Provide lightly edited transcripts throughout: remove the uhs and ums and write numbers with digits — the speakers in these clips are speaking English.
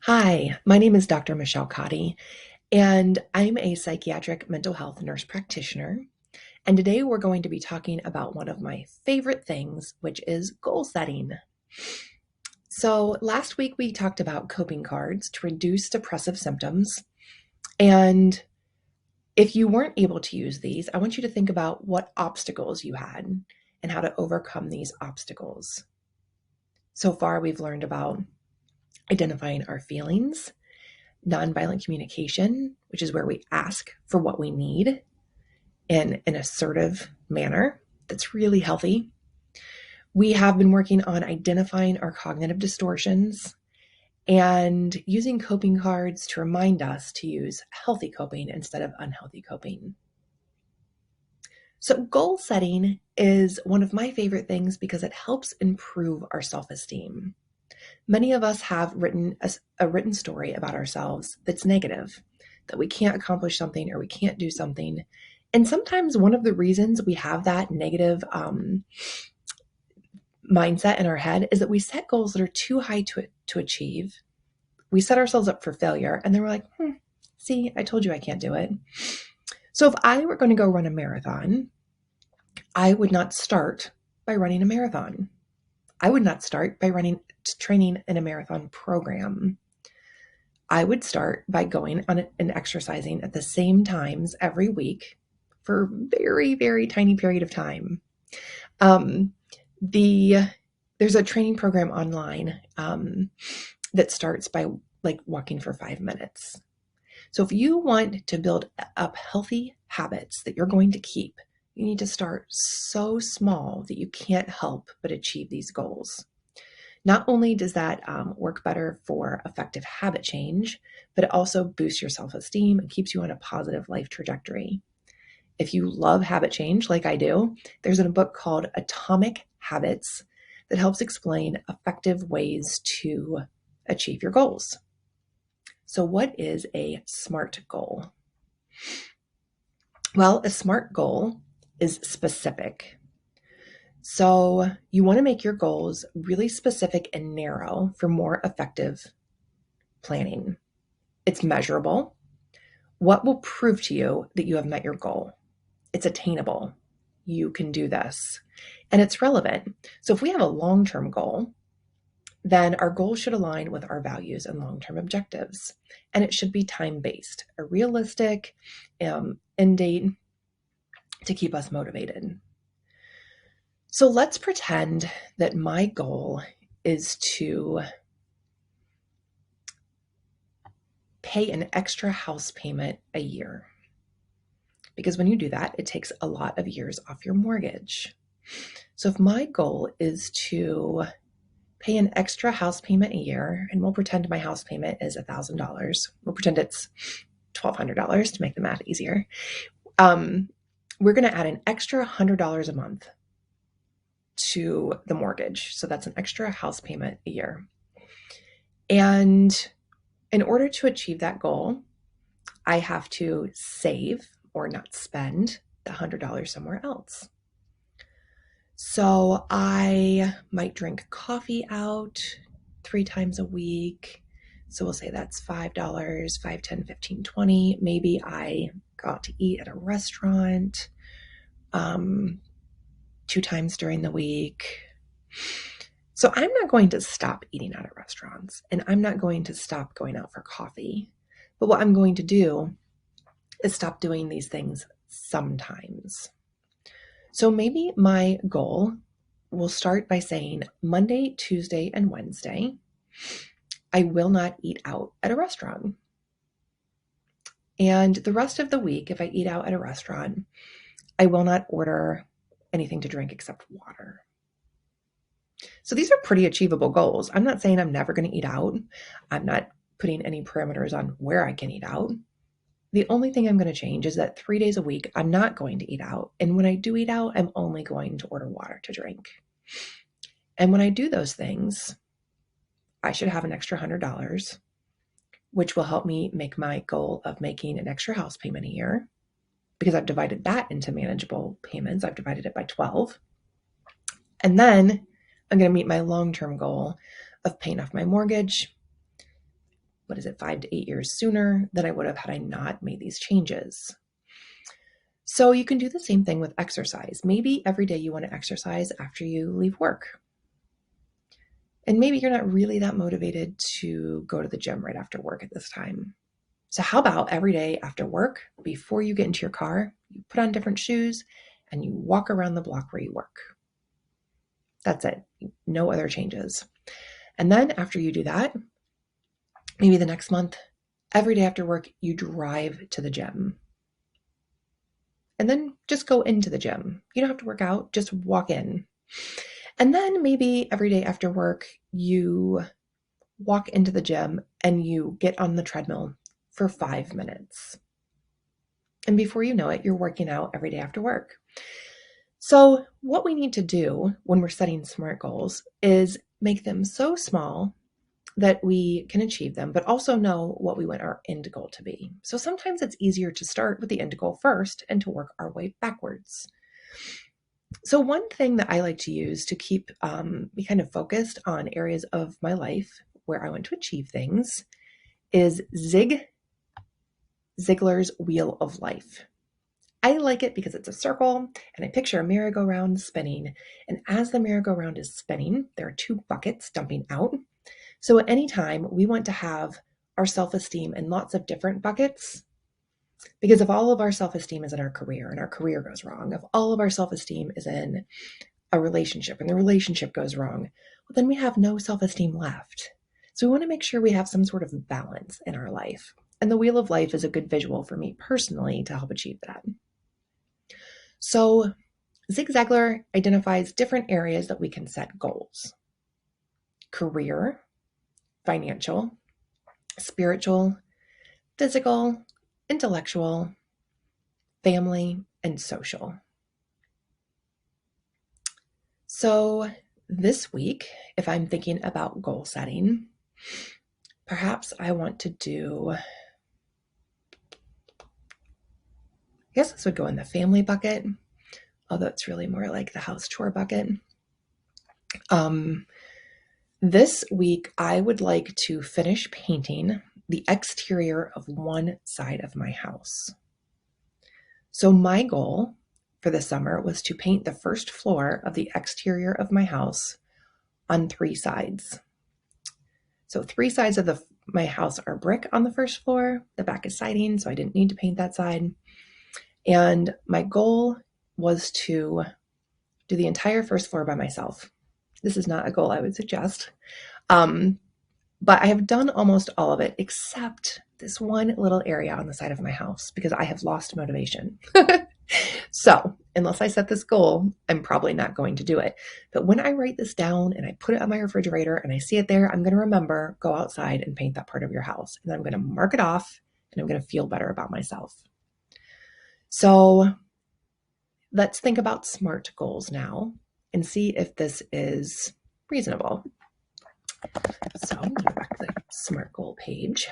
Hi, my name is Dr. Michelle Cotty, and I'm a psychiatric mental health nurse practitioner. And today we're going to be talking about one of my favorite things, which is goal setting. So, last week we talked about coping cards to reduce depressive symptoms. And if you weren't able to use these, I want you to think about what obstacles you had and how to overcome these obstacles. So far, we've learned about identifying our feelings, nonviolent communication, which is where we ask for what we need in an assertive manner that's really healthy. We have been working on identifying our cognitive distortions and using coping cards to remind us to use healthy coping instead of unhealthy coping. So, goal setting is one of my favorite things because it helps improve our self-esteem. Many of us have written a written story about ourselves that's negative, that we can't accomplish something or we can't do something. And sometimes one of the reasons we have that negative mindset in our head is that we set goals that are too high to achieve. We set ourselves up for failure, and then we're like, see, I told you I can't do it. So if I were going to go run a marathon, I would not start by running a marathon. I would not start by training in a marathon program. I would start by going on and exercising at the same times every week for a very, very tiny period of time. There's a training program online that starts by walking for 5 minutes. So if you want to build up healthy habits that you're going to keep, you need to start so small that you can't help but achieve these goals. Not only does that work better for effective habit change, but it also boosts your self-esteem and keeps you on a positive life trajectory. If you love habit change like I do, there's a book called Atomic Habits that helps explain effective ways to achieve your goals. So what is a SMART goal? Well, a SMART goal is specific. So you want to make your goals really specific and narrow for more effective planning. It's measurable. What will prove to you that you have met your goal? It's attainable. You can do this. And it's relevant. So if we have a long-term goal, then our goal should align with our values and long-term objectives. And it should be time-based, a realistic end date to keep us motivated. So let's pretend that my goal is to pay an extra house payment a year. Because when you do that, it takes a lot of years off your mortgage. So if my goal is to pay an extra house payment a year, and we'll pretend my house payment is $1,000. We'll pretend it's $1,200 to make the math easier. We're going to add an extra $100 a month to the mortgage. So that's an extra house payment a year. And in order to achieve that goal, I have to save or not spend the $100 somewhere else. So I might drink coffee out 3 times a week. So we'll say that's $5, 5, 10, 15, 20. Maybe I go out to eat at a restaurant 2 times during the week. So I'm not going to stop eating out at restaurants, and I'm not going to stop going out for coffee. But what I'm going to do is stop doing these things sometimes. So maybe my goal will start by saying Monday, Tuesday, and Wednesday, I will not eat out at a restaurant. And the rest of the week, if I eat out at a restaurant, I will not order anything to drink except water. So these are pretty achievable goals. I'm not saying I'm never going to eat out. I'm not putting any parameters on where I can eat out. The only thing I'm going to change is that 3 days a week, I'm not going to eat out. And when I do eat out, I'm only going to order water to drink. And when I do those things, I should have an extra $100, which will help me make my goal of making an extra house payment a year, because I've divided that into manageable payments. I've divided it by 12. And then I'm going to meet my long-term goal of paying off my mortgage, 5 to 8 years sooner than I would have had I not made these changes. So you can do the same thing with exercise. Maybe every day you want to exercise after you leave work. And maybe you're not really that motivated to go to the gym right after work at this time. So how about every day after work, before you get into your car, you put on different shoes and you walk around the block where you work. That's it. No other changes. And then after you do that, maybe the next month, every day after work, you drive to the gym. And then just go into the gym. You don't have to work out, just walk in. And then maybe every day after work, you walk into the gym and you get on the treadmill for 5 minutes. And before you know it, you're working out every day after work. So what we need to do when we're setting SMART goals is make them so small that we can achieve them, but also know what we want our end goal to be. So sometimes it's easier to start with the end goal first and to work our way backwards. So one thing that I like to use to keep me kind of focused on areas of my life where I want to achieve things is Ziglar's Wheel of Life. I like it because it's a circle and I picture a merry-go-round spinning. And as the merry-go-round is spinning, there are 2 buckets dumping out. So at any time we want to have our self-esteem in lots of different buckets, because if all of our self-esteem is in our career and our career goes wrong, if all of our self-esteem is in a relationship and the relationship goes wrong, well, then we have no self-esteem left. So we want to make sure we have some sort of balance in our life. And the Wheel of Life is a good visual for me personally to help achieve that. So Zig Ziglar identifies different areas that we can set goals: career, financial, spiritual, physical, intellectual, family, and social. So this week, if I'm thinking about goal setting, perhaps I want to do, I guess this would go in the family bucket, although it's really more like the house chore bucket. This week, I would like to finish painting the exterior of one side of my house. So my goal for the summer was to paint the first floor of the exterior of my house on 3 sides. So 3 sides of my house are brick on the first floor. The back is siding, so I didn't need to paint that side. And my goal was to do the entire first floor by myself. This is not a goal I would suggest. But I have done almost all of it except this one little area on the side of my house because I have lost motivation. So unless I set this goal, I'm probably not going to do it. But when I write this down and I put it on my refrigerator and I see it there, I'm going to remember, go outside and paint that part of your house. And I'm going to mark it off and I'm going to feel better about myself. So let's think about SMART goals now and see if this is reasonable. So I'm going to go back to the SMART goal page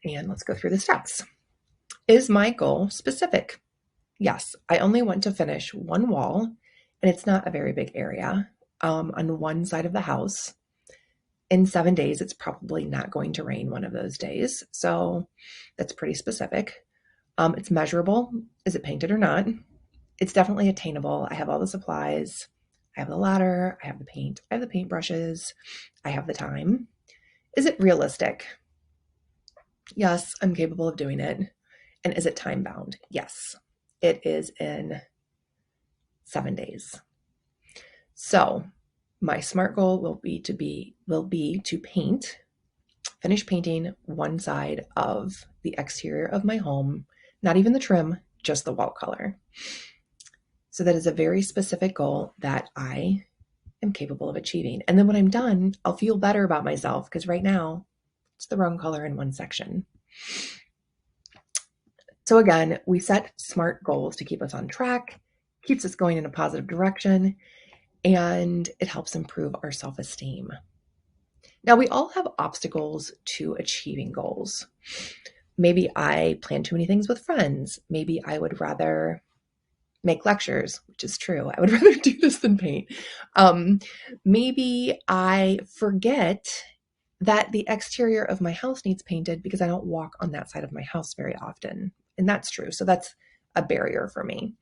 and let's go through the steps. Is my goal specific? Yes, I only want to finish one wall and it's not a very big area on one side of the house. In 7 days, it's probably not going to rain one of those days. So that's pretty specific. It's measurable. Is it painted or not? It's definitely attainable. I have all the supplies. I have the ladder. I have the paint. I have the paintbrushes. I have the time. Is it realistic? Yes, I'm capable of doing it. And is it time bound? Yes, it is in 7 days. So my SMART goal will be to finish painting one side of the exterior of my home, not even the trim, just the wall color. So that is a very specific goal that I am capable of achieving. And then when I'm done, I'll feel better about myself because right now it's the wrong color in one section. So again, we set SMART goals to keep us on track, keeps us going in a positive direction, and it helps improve our self-esteem. Now, we all have obstacles to achieving goals. Maybe I plan too many things with friends. Maybe I would rather make lectures, which is true. I would rather do this than paint. Maybe I forget that the exterior of my house needs painted because I don't walk on that side of my house very often. And that's true. So that's a barrier for me.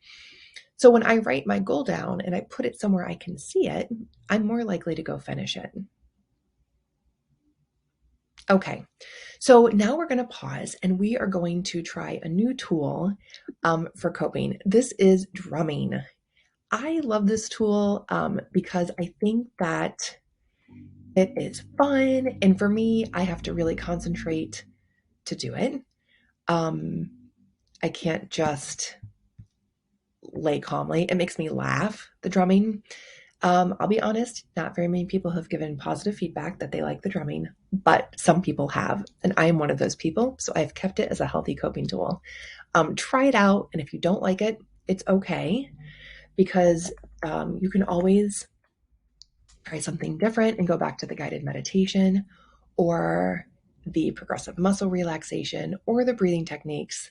So when I write my goal down and I put it somewhere I can see it, I'm more likely to go finish it. Okay, so now we're going to pause and we are going to try a new tool for coping. This is drumming. I love this tool because I think that it is fun. And for me, I have to really concentrate to do it. I can't just lay calmly. It makes me laugh, the drumming. I'll be honest, not very many people have given positive feedback that they like the drumming, but some people have, and I am one of those people. So I've kept it as a healthy coping tool. Try it out, and if you don't like it, it's okay, because you can always try something different and go back to the guided meditation or the progressive muscle relaxation or the breathing techniques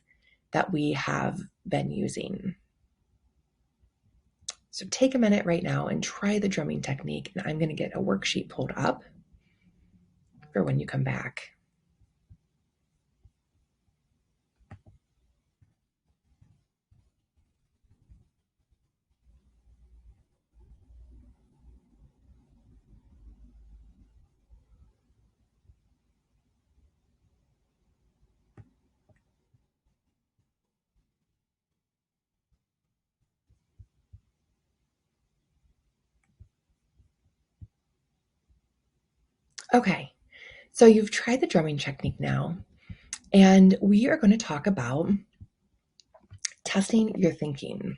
that we have been using. So take a minute right now and try the drumming technique, and I'm going to get a worksheet pulled up for when you come back. Okay, so you've tried the drumming technique now, and we are going to talk about testing your thinking.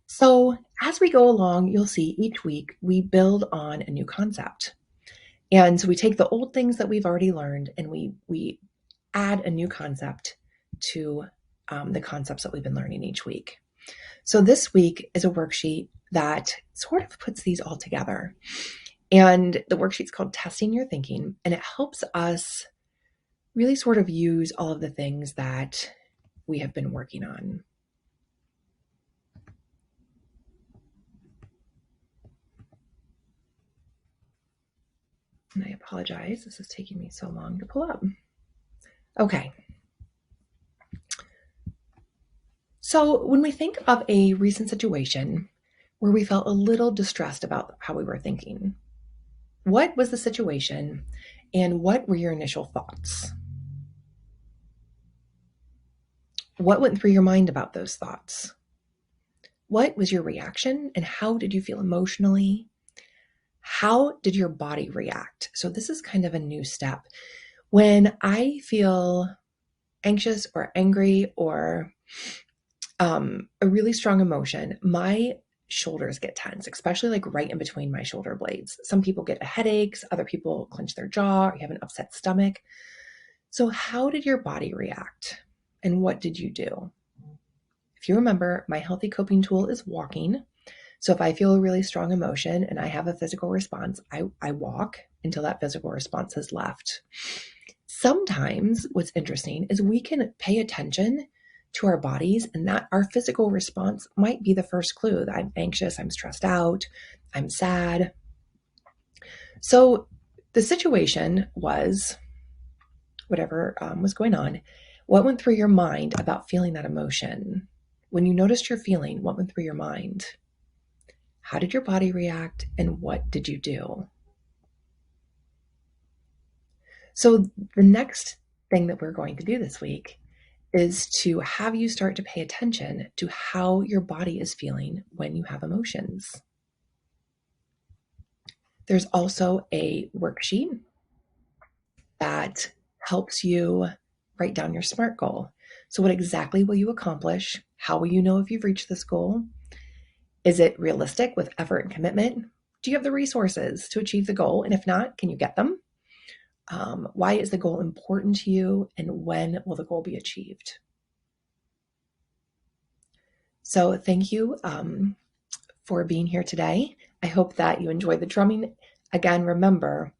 So as we go along, you'll see each week we build on a new concept. And so we take the old things that we've already learned and we add a new concept to the concepts that we've been learning each week. So this week is a worksheet that sort of puts these all together. And the worksheet's called Testing Your Thinking, and it helps us really sort of use all of the things that we have been working on. And I apologize, this is taking me so long to pull up. Okay. So when we think of a recent situation where we felt a little distressed about how we were thinking, what was the situation and what were your initial thoughts? What went through your mind about those thoughts? What was your reaction and how did you feel emotionally? How did your body react? So this is kind of a new step. When I feel anxious or angry or a really strong emotion, my shoulders get tense, especially like right in between my shoulder blades. Some people get headaches, other people clench their jaw, or you have an upset stomach. So how did your body react? And what did you do? If you remember, my healthy coping tool is walking. So if I feel a really strong emotion and I have a physical response, I walk until that physical response has left. Sometimes what's interesting is we can pay attention to our bodies, and that our physical response might be the first clue that I'm anxious, I'm stressed out, I'm sad. So the situation was whatever was going on. What went through your mind about feeling that emotion? When you noticed your feeling, what went through your mind? How did your body react, and what did you do? So the next thing that we're going to do this week is to have you start to pay attention to how your body is feeling when you have emotions. There's also a worksheet that helps you write down your SMART goal. So what exactly will you accomplish? How will you know if you've reached this goal? Is it realistic with effort and commitment? Do you have the resources to achieve the goal? And if not, can you get them? Why is the goal important to you? And when will the goal be achieved? So thank you for being here today. I hope that you enjoyed the drumming. Again, remember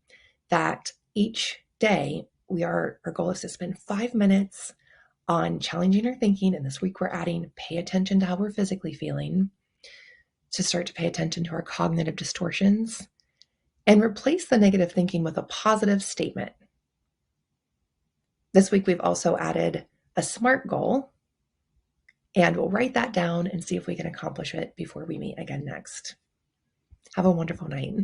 that each day our goal is to spend 5 minutes on challenging our thinking. And this week we're adding pay attention to how we're physically feeling, to start to pay attention to our cognitive distortions, and replace the negative thinking with a positive statement. This week, we've also added a SMART goal, and we'll write that down and see if we can accomplish it before we meet again next. Have a wonderful night.